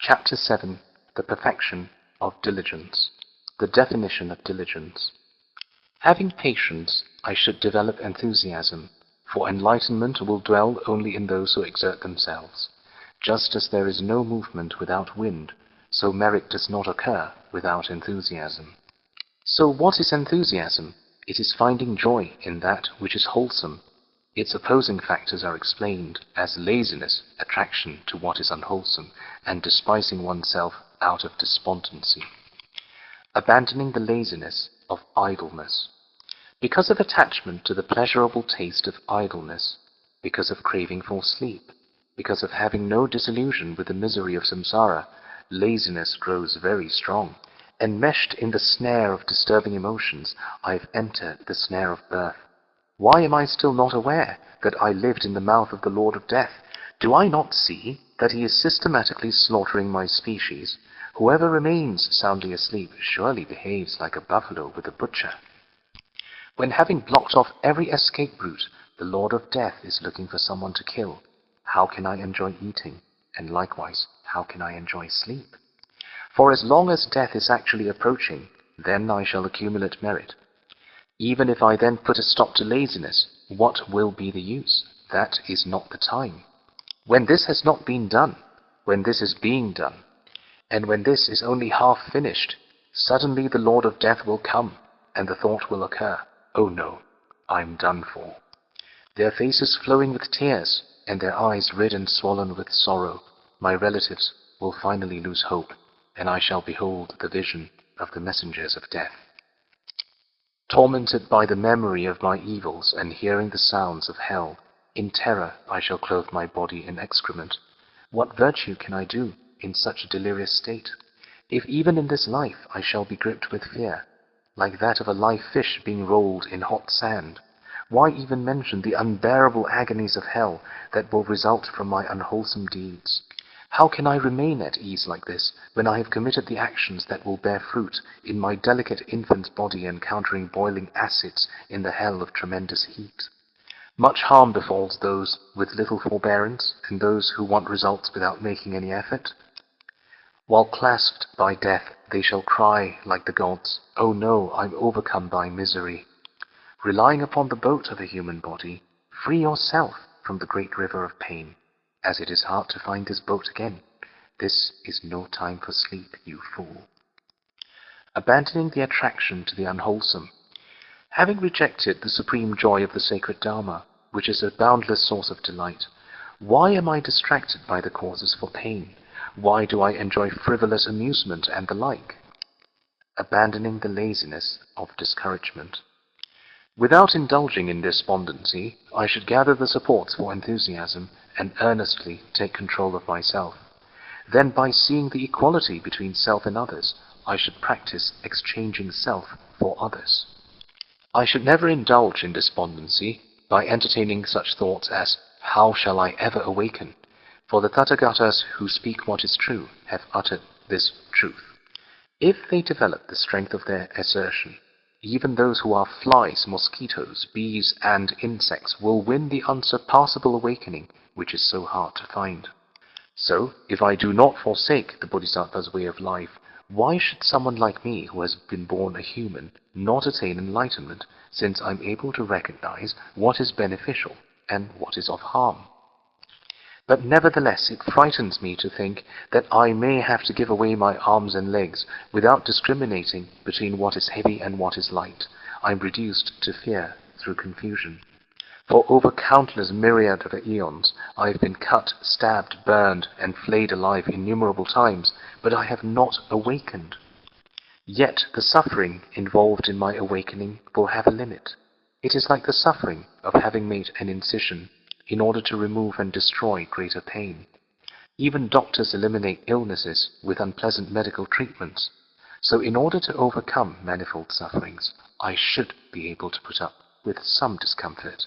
Chapter 7. The Perfection of Diligence. The definition of diligence. Having patience, I should develop enthusiasm, for enlightenment will dwell only in those who exert themselves. Just as there is no movement without wind, so merit does not occur without enthusiasm. So what is enthusiasm? It is finding joy in that which is wholesome. Its opposing factors are explained as laziness, attraction to what is unwholesome, and despising oneself out of despondency. Abandoning the laziness of idleness. Because of attachment to the pleasurable taste of idleness, because of craving for sleep, because of having no disillusion with the misery of samsara, laziness grows very strong. Enmeshed in the snare of disturbing emotions, I have entered the snare of birth. Why am I still not aware that I lived in the mouth of the Lord of Death? Do I not see that he is systematically slaughtering my species? Whoever remains soundly asleep surely behaves like a buffalo with a butcher. When having blocked off every escape route, the Lord of Death is looking for someone to kill, how can I enjoy eating? And likewise, how can I enjoy sleep? For as long as death is actually approaching, then I shall accumulate merit. Even if I then put a stop to laziness, what will be the use? That is not the time. When this has not been done, when this is being done, and when this is only half finished, suddenly the Lord of Death will come, and the thought will occur, oh no, I'm done for. Their faces flowing with tears, and their eyes red and swollen with sorrow, my relatives will finally lose hope, and I shall behold the vision of the messengers of death. Tormented by the memory of my evils and hearing the sounds of hell, in terror I shall clothe my body in excrement. What virtue can I do in such a delirious state? If even in this life I shall be gripped with fear, like that of a live fish being rolled in hot sand, why even mention the unbearable agonies of hell that will result from my unwholesome deeds? How can I remain at ease like this when I have committed the actions that will bear fruit in my delicate infant's body encountering boiling acids in the hell of tremendous heat? Much harm befalls those with little forbearance and those who want results without making any effort. While clasped by death, they shall cry like the gods, oh no, I'm overcome by misery. Relying upon the boat of a human body, free yourself from the great river of pain, as it is hard to find this boat again. This is no time for sleep, you fool. Abandoning the attraction to the unwholesome. Having rejected the supreme joy of the sacred Dharma, which is a boundless source of delight, why am I distracted by the causes for pain? Why do I enjoy frivolous amusement and the like? Abandoning the laziness of discouragement. Without indulging in despondency, I should gather the supports for enthusiasm and earnestly take control of myself. Then by seeing the equality between self and others, I should practice exchanging self for others. I should never indulge in despondency by entertaining such thoughts as, how shall I ever awaken? For the Tathagatas who speak what is true have uttered this truth. If they develop the strength of their assertion, even those who are flies, mosquitoes, bees, and insects will win the unsurpassable awakening which is so hard to find. So, if I do not forsake the Bodhisattva's way of life, why should someone like me who has been born a human not attain enlightenment, since I'm able to recognize what is beneficial and what is of harm? But nevertheless, it frightens me to think that I may have to give away my arms and legs without discriminating between what is heavy and what is light. I'm reduced to fear through confusion. For over countless myriad of eons, I have been cut, stabbed, burned, and flayed alive innumerable times, but I have not awakened. Yet the suffering involved in my awakening will have a limit. It is like the suffering of having made an incision in order to remove and destroy greater pain. Even doctors eliminate illnesses with unpleasant medical treatments. So in order to overcome manifold sufferings, I should be able to put up with some discomfort.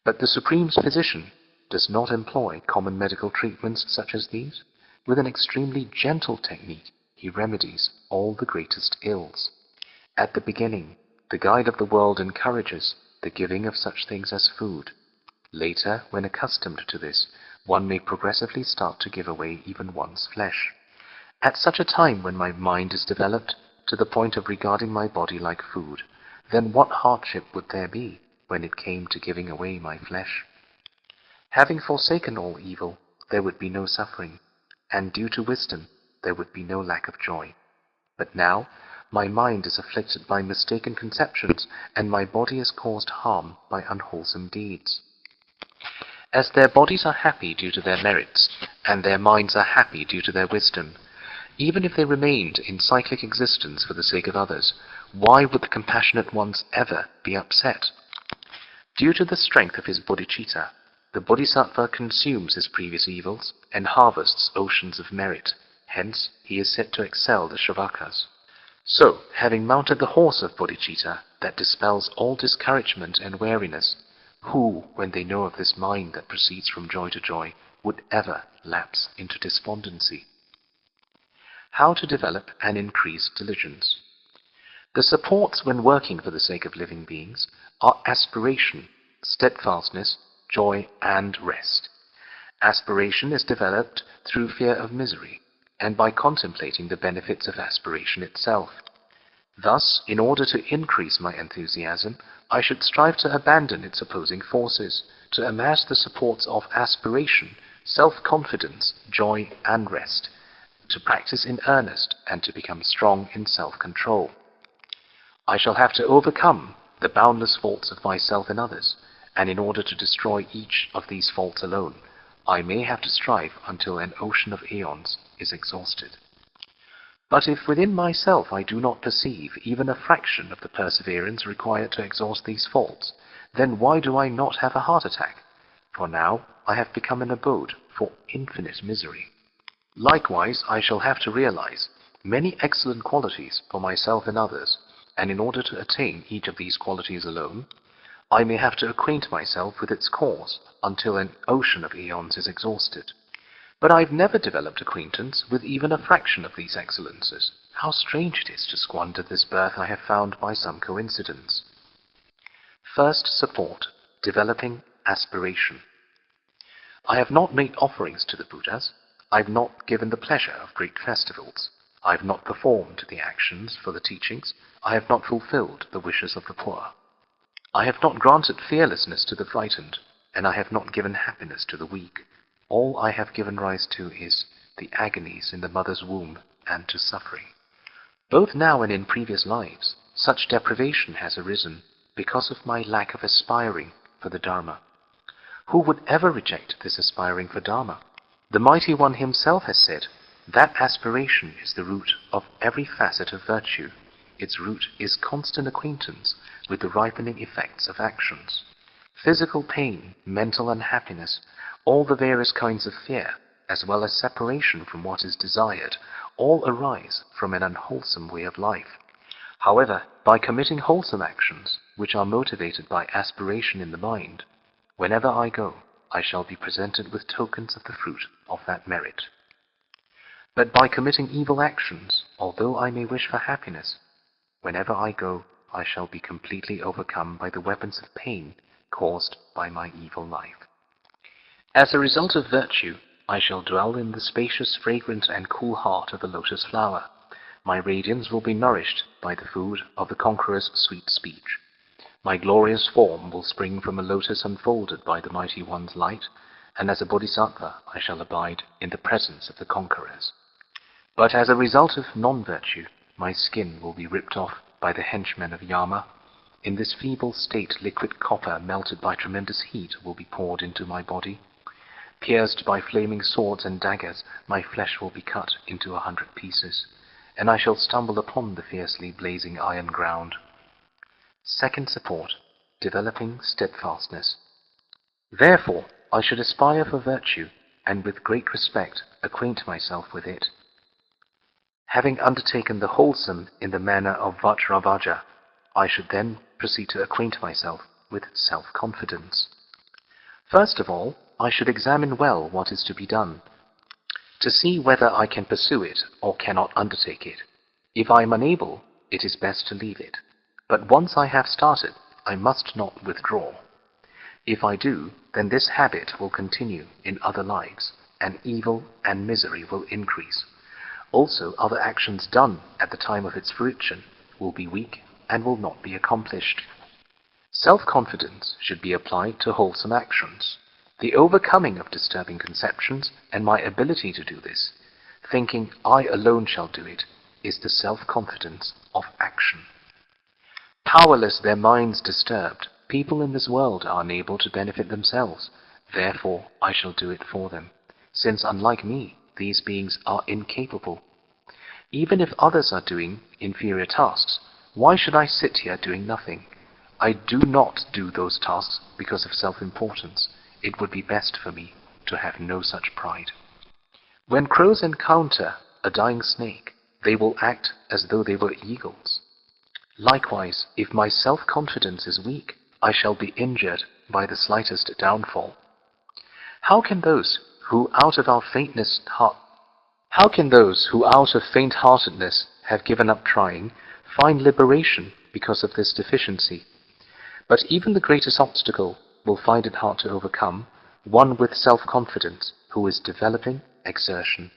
But the Supreme Physician does not employ common medical treatments such as these. With an extremely gentle technique, he remedies all the greatest ills. At the beginning, the guide of the world encourages the giving of such things as food. Later, when accustomed to this, one may progressively start to give away even one's flesh. At such a time when my mind is developed to the point of regarding my body like food, then what hardship would there be when it came to giving away my flesh? Having forsaken all evil, there would be no suffering, and due to wisdom, there would be no lack of joy. But now, my mind is afflicted by mistaken conceptions, and my body is caused harm by unwholesome deeds. As their bodies are happy due to their merits, and their minds are happy due to their wisdom, even if they remained in cyclic existence for the sake of others, why would the compassionate ones ever be upset? Due to the strength of his bodhicitta, the bodhisattva consumes his previous evils and harvests oceans of merit. Hence, he is said to excel the Shravakas. So, having mounted the horse of bodhicitta that dispels all discouragement and weariness, who, when they know of this mind that proceeds from joy to joy, would ever lapse into despondency? How to develop and increase diligence. The supports when working for the sake of living beings are aspiration, steadfastness, joy, and rest. Aspiration is developed through fear of misery, and by contemplating the benefits of aspiration itself. Thus, in order to increase my enthusiasm, I should strive to abandon its opposing forces, to amass the supports of aspiration, self-confidence, joy, and rest, to practice in earnest, and to become strong in self-control. I shall have to overcome the boundless faults of myself and others, and in order to destroy each of these faults alone, I may have to strive until an ocean of aeons is exhausted. But if within myself I do not perceive even a fraction of the perseverance required to exhaust these faults, then why do I not have a heart attack? For now I have become an abode for infinite misery. Likewise, I shall have to realize many excellent qualities for myself and others, and in order to attain each of these qualities alone, I may have to acquaint myself with its cause until an ocean of eons is exhausted. But I've never developed acquaintance with even a fraction of these excellences. How strange it is to squander this birth I have found by some coincidence. First support, developing aspiration. I have not made offerings to the Buddhas. I've not given the pleasure of great festivals. I have not performed the actions for the teachings. I have not fulfilled the wishes of the poor. I have not granted fearlessness to the frightened, and I have not given happiness to the weak. All I have given rise to is the agonies in the mother's womb and to suffering. Both now and in previous lives, such deprivation has arisen because of my lack of aspiring for the Dharma. Who would ever reject this aspiring for Dharma? The Mighty One himself has said, that aspiration is the root of every facet of virtue. Its root is constant acquaintance with the ripening effects of actions. Physical pain, mental unhappiness, all the various kinds of fear, as well as separation from what is desired, all arise from an unwholesome way of life. However, by committing wholesome actions, which are motivated by aspiration in the mind, whenever I go, I shall be presented with tokens of the fruit of that merit. But by committing evil actions, although I may wish for happiness, whenever I go, I shall be completely overcome by the weapons of pain caused by my evil life. As a result of virtue, I shall dwell in the spacious, fragrant, and cool heart of the lotus flower. My radiance will be nourished by the food of the conqueror's sweet speech. My glorious form will spring from a lotus unfolded by the Mighty One's light, and as a bodhisattva I shall abide in the presence of the conquerors. But as a result of non-virtue, my skin will be ripped off by the henchmen of Yama. In this feeble state, liquid copper melted by tremendous heat will be poured into my body. Pierced by flaming swords and daggers, my flesh will be cut into 100 pieces, and I shall stumble upon the fiercely blazing iron ground. Second support, developing steadfastness. Therefore, I should aspire for virtue, and with great respect acquaint myself with it. Having undertaken the wholesome in the manner of Vajravaja, I should then proceed to acquaint myself with self-confidence. First of all, I should examine well what is to be done, to see whether I can pursue it or cannot undertake it. If I am unable, it is best to leave it. But once I have started, I must not withdraw. If I do, then this habit will continue in other lives, and evil and misery will increase. Also, other actions done at the time of its fruition will be weak and will not be accomplished. Self-confidence should be applied to wholesome actions. The overcoming of disturbing conceptions and my ability to do this, thinking I alone shall do it, is the self-confidence of action. Powerless, their minds disturbed, people in this world are unable to benefit themselves. Therefore, I shall do it for them, since unlike me, these beings are incapable. Even if others are doing inferior tasks, why should I sit here doing nothing? I do not do those tasks because of self-importance. It would be best for me to have no such pride. When crows encounter a dying snake, they will act as though they were eagles. Likewise, if my self-confidence is weak, I shall be injured by the slightest downfall. How can those who out of faint-heartedness have given up trying, find liberation because of this deficiency? But even the greatest obstacle will find it hard to overcome, one with self-confidence who is developing exertion.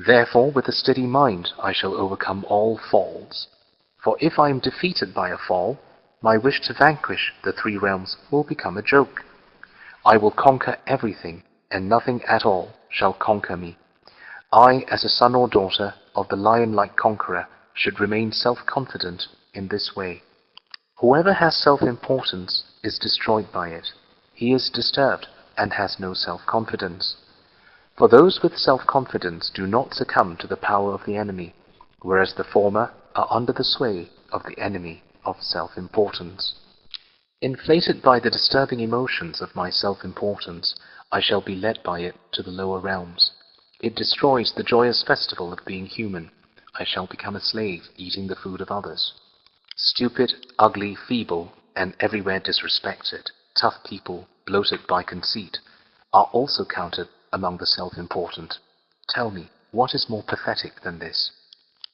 Therefore, with a steady mind, I shall overcome all falls. For if I am defeated by a fall, my wish to vanquish the three realms will become a joke. I will conquer everything, and nothing at all shall conquer me. I, as a son or daughter of the lion-like conqueror, should remain self-confident in this way. Whoever has self-importance is destroyed by it. He is disturbed and has no self-confidence. For those with self-confidence do not succumb to the power of the enemy, whereas the former are under the sway of the enemy of self-importance. Inflated by the disturbing emotions of my self-importance, I shall be led by it to the lower realms. It destroys the joyous festival of being human. I shall become a slave, eating the food of others. Stupid, ugly, feeble, and everywhere disrespected, tough people, bloated by conceit, are also counted among the self-important. Tell me, what is more pathetic than this?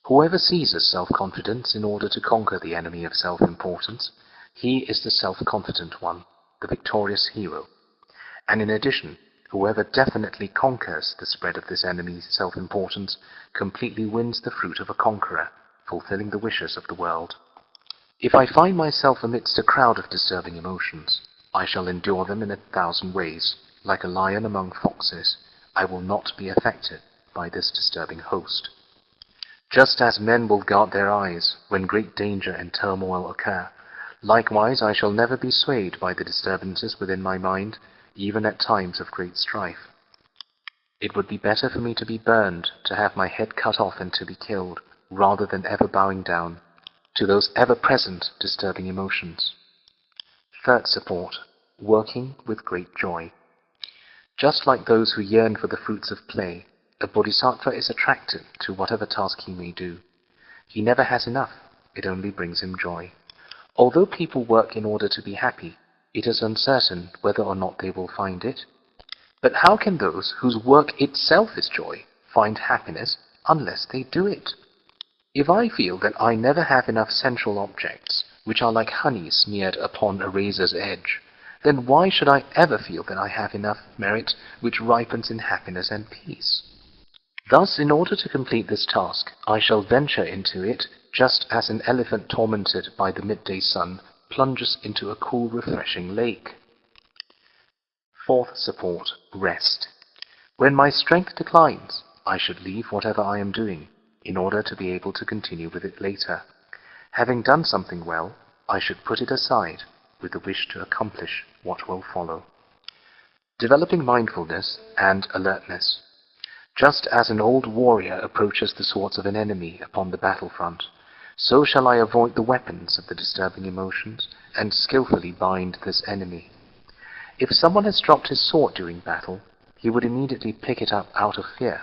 Whoever seizes self-confidence in order to conquer the enemy of self-importance, he is the self-confident one, the victorious hero. And in addition, whoever definitely conquers the spread of this enemy's self-importance completely wins the fruit of a conqueror, fulfilling the wishes of the world. If I find myself amidst a crowd of disturbing emotions, I shall endure them in 1,000 ways. Like a lion among foxes, I will not be affected by this disturbing host. Just as men will guard their eyes when great danger and turmoil occur, likewise I shall never be swayed by the disturbances within my mind, even at times of great strife. It would be better for me to be burned, to have my head cut off and to be killed, rather than ever bowing down to those ever-present disturbing emotions. Third support, working with great joy. Just like those who yearn for the fruits of play, a bodhisattva is attracted to whatever task he may do. He never has enough, it only brings him joy. Although people work in order to be happy, it is uncertain whether or not they will find it. But how can those whose work itself is joy find happiness unless they do it? If I feel that I never have enough sensual objects, which are like honey smeared upon a razor's edge, then why should I ever feel that I have enough merit which ripens in happiness and peace? Thus, in order to complete this task, I shall venture into it just as an elephant tormented by the midday sun plunges into a cool, refreshing lake. Fourth support, rest. When my strength declines, I should leave whatever I am doing, in order to be able to continue with it later. Having done something well, I should put it aside with the wish to accomplish what will follow. Developing mindfulness and alertness. Just as an old warrior approaches the swords of an enemy upon the battlefront, so shall I avoid the weapons of the disturbing emotions and skillfully bind this enemy. If someone has dropped his sword during battle, he would immediately pick it up out of fear.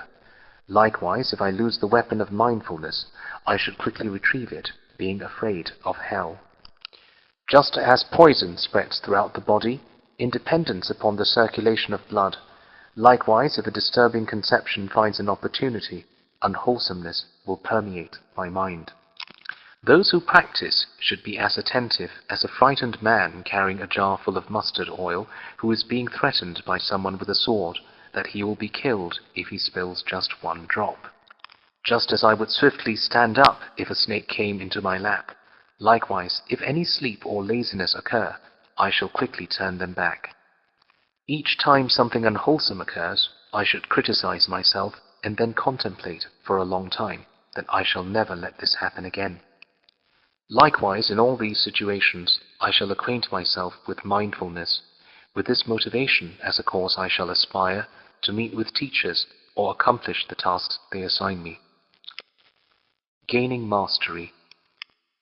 Likewise, if I lose the weapon of mindfulness, I should quickly retrieve it, being afraid of hell. Just as poison spreads throughout the body, in dependence upon the circulation of blood, likewise, if a disturbing conception finds an opportunity, unwholesomeness will permeate my mind. Those who practice should be as attentive as a frightened man carrying a jar full of mustard oil who is being threatened by someone with a sword that he will be killed if he spills just one drop. Just as I would swiftly stand up if a snake came into my lap, likewise, if any sleep or laziness occur, I shall quickly turn them back. Each time something unwholesome occurs, I should criticize myself and then contemplate for a long time that I shall never let this happen again. Likewise, in all these situations, I shall acquaint myself with mindfulness. With this motivation as a cause, I shall aspire to meet with teachers or accomplish the tasks they assign me. Gaining mastery.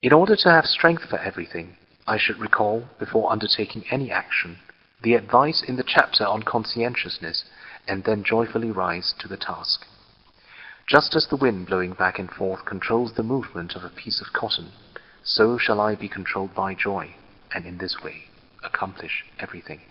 In order to have strength for everything, I should recall, before undertaking any action, the advice in the chapter on conscientiousness, and then joyfully rise to the task. Just as the wind blowing back and forth controls the movement of a piece of cotton, so shall I be controlled by joy, and in this way accomplish everything.